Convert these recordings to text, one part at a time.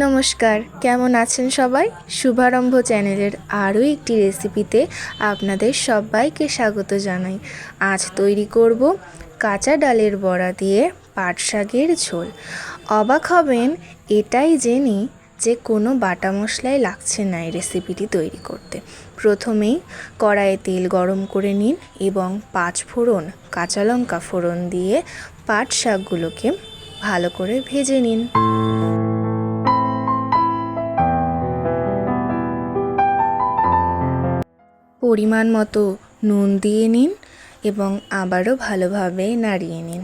নমস্কার, কেমন আছেন সবাই? শুভারম্ভ চ্যানেলের আরও একটি রেসিপিতে আপনাদের সবাইকে স্বাগত জানাই। আজ তৈরি করব কাঁচা ডালের বড়া দিয়ে পাট শাকের ঝোল। অবাক হবেন এটাই জেনে যে কোনো বাটা মশলাই লাগছে না এই রেসিপিটি তৈরি করতে। প্রথমেই কড়াইয়ে তেল গরম করে নিন এবং 5 ফোড়ন কাঁচা লঙ্কা ফোড়ন দিয়ে পাট শাকগুলোকে ভালো করে ভেজে নিন। পরিমাণ মতো নুন দিয়ে নিন এবং আবারও ভালোভাবে নাড়িয়ে নিন।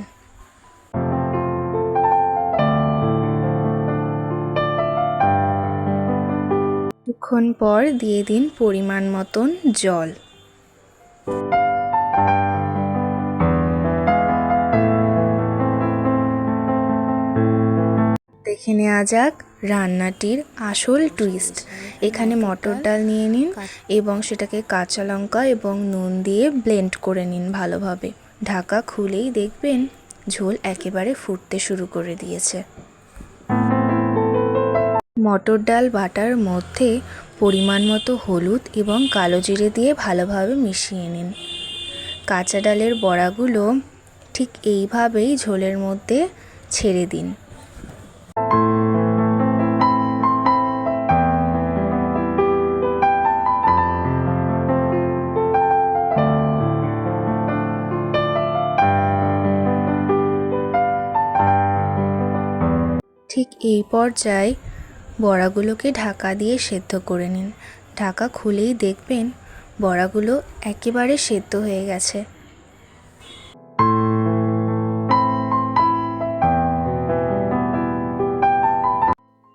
কিছুক্ষণ পর দিয়ে দিন পরিমাণ মতন জল। দেখে নেওয়া যাক রান্নাটির আসল টুইস্ট। এখানে মটর ডাল নিয়ে নিন এবং সেটাকে কাঁচা লঙ্কা এবং নুন দিয়ে ব্লেন্ড করে নিন ভালোভাবে। ঢাকা খুলেই দেখবেন ঝোল একেবারে ফুটতে শুরু করে দিয়েছে। মটর ডাল বাটার মধ্যে পরিমাণ মতো হলুদ এবং কালো জিরে দিয়ে ভালোভাবে মিশিয়ে নিন। কাঁচা ডালের বড়াগুলো ঠিক এইভাবেই ঝোলের মধ্যে ছেড়ে দিন। ঠিক এই পর্যায়ে বড়াগুলোকে ঢাকা দিয়ে সেদ্ধ করে নিন। ঢাকা খুলেই দেখবেন বড়াগুলো একেবারে সেদ্ধ হয়ে গেছে।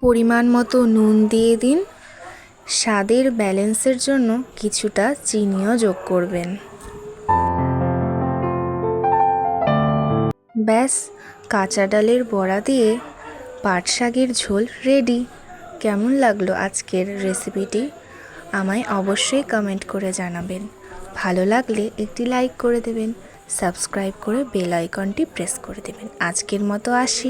পরিমাণ মতো নুন দিয়ে দিন। স্বাদের ব্যালেন্সের জন্য কিছুটা চিনিও যোগ করবেন। ব্যাস, কাঁচা ডালের বড়া দিয়ে পাট শাকের ঝোল রেডি। কেমন লাগলো আজকের রেসিপিটি? আমায় অবশ্যই কমেন্ট করে জানাবেন। ভালো লাগলে একটি লাইক করে দেবেন, সাবস্ক্রাইব করে বেল আইকনটি প্রেস করে দেবেন। আজকের মতো আসি।